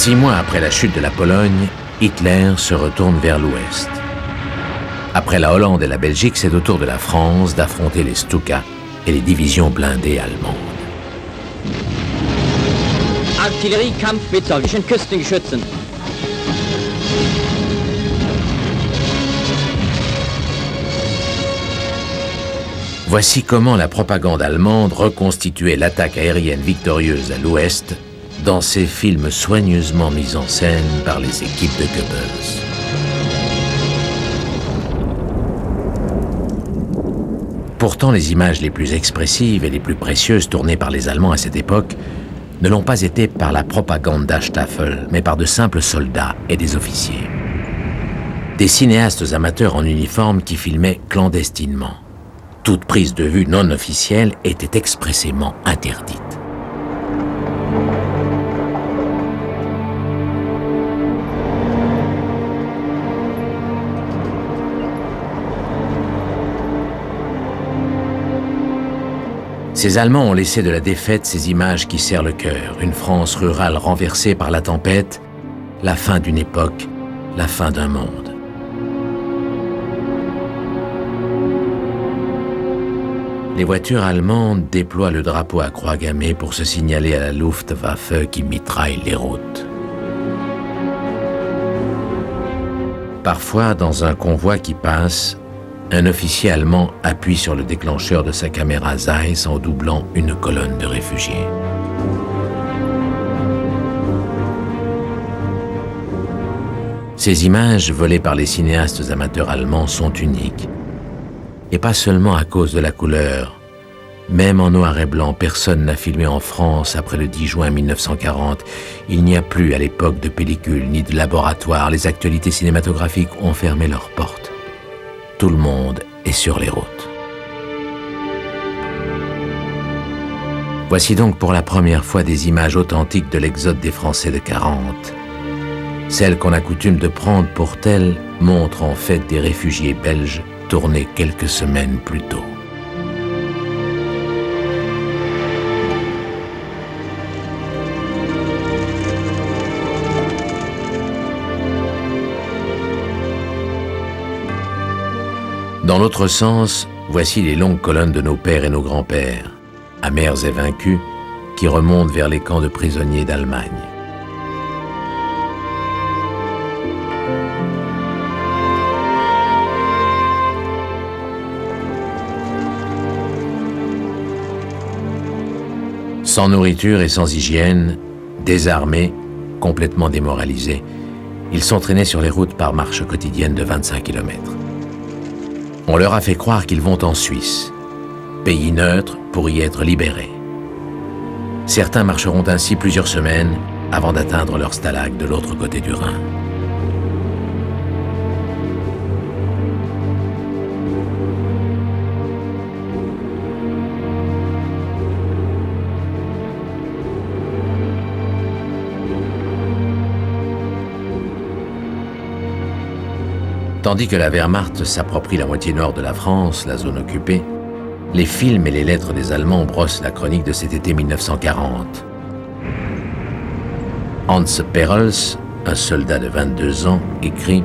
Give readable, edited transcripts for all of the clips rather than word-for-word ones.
6 mois après la chute de la Pologne, Hitler se retourne vers l'Ouest. Après la Hollande et la Belgique, c'est au tour de la France d'affronter les Stuka et les divisions blindées allemandes. Artilleriekampf mit sowjetischen Küstengeschützen. Voici comment la propagande allemande reconstituait l'attaque aérienne victorieuse à l'Ouest dans ces films soigneusement mis en scène par les équipes de Goebbels. Pourtant, les images les plus expressives et les plus précieuses tournées par les Allemands à cette époque ne l'ont pas été par la Propagandstaffel, mais par de simples soldats et des officiers. Des cinéastes amateurs en uniforme qui filmaient clandestinement. Toute prise de vue non officielle était expressément interdite. Ces Allemands ont laissé de la défaite ces images qui serrent le cœur, une France rurale renversée par la tempête, la fin d'une époque, la fin d'un monde. Les voitures allemandes déploient le drapeau à croix gammée pour se signaler à la Luftwaffe qui mitraille les routes. Parfois, dans un convoi qui passe, un officier allemand appuie sur le déclencheur de sa caméra Zeiss en doublant une colonne de réfugiés. Ces images, volées par les cinéastes amateurs allemands, sont uniques. Et pas seulement à cause de la couleur. Même en noir et blanc, personne n'a filmé en France après le 10 juin 1940. Il n'y a plus à l'époque de pellicules ni de laboratoire. Les actualités cinématographiques ont fermé leurs portes. Tout le monde est sur les routes. Voici donc pour la première fois des images authentiques de l'exode des Français de 40. Celles qu'on a coutume de prendre pour telles montrent en fait des réfugiés belges tournés quelques semaines plus tôt. Dans l'autre sens, voici les longues colonnes de nos pères et nos grands-pères, amers et vaincus, qui remontent vers les camps de prisonniers d'Allemagne. Sans nourriture et sans hygiène, désarmés, complètement démoralisés, ils sont traînés sur les routes par marche quotidienne de 25 km. On leur a fait croire qu'ils vont en Suisse, pays neutre pour y être libérés. Certains marcheront ainsi plusieurs semaines avant d'atteindre leur stalag de l'autre côté du Rhin. Tandis que la Wehrmacht s'approprie la moitié nord de la France, la zone occupée, les films et les lettres des Allemands brossent la chronique de cet été 1940. Hans Perels, un soldat de 22 ans, écrit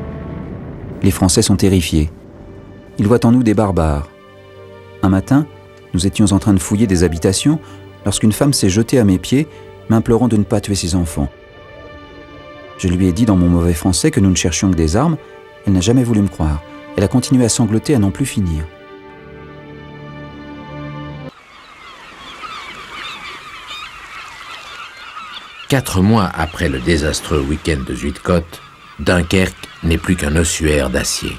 « Les Français sont terrifiés. Ils voient en nous des barbares. Un matin, nous étions en train de fouiller des habitations lorsqu'une femme s'est jetée à mes pieds, m'implorant de ne pas tuer ses enfants. Je lui ai dit dans mon mauvais français que nous ne cherchions que des armes. Elle n'a jamais voulu me croire. Elle a continué à sangloter à n'en plus finir. » Quatre mois après le désastreux week-end de Zuidcote, Dunkerque n'est plus qu'un ossuaire d'acier.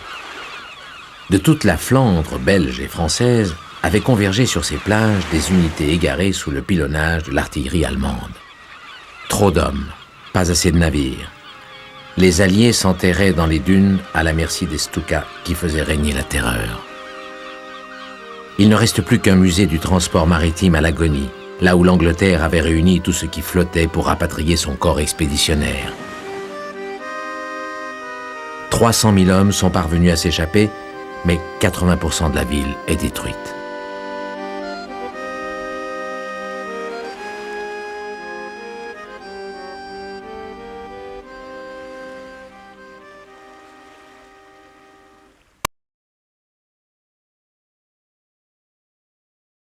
De toute la Flandre belge et française avaient convergé sur ces plages des unités égarées sous le pilonnage de l'artillerie allemande. Trop d'hommes, pas assez de navires. Les Alliés s'enterraient dans les dunes à la merci des Stuka qui faisaient régner la terreur. Il ne reste plus qu'un musée du transport maritime à l'agonie, là où l'Angleterre avait réuni tout ce qui flottait pour rapatrier son corps expéditionnaire. 300 000 hommes sont parvenus à s'échapper, mais 80% de la ville est détruite.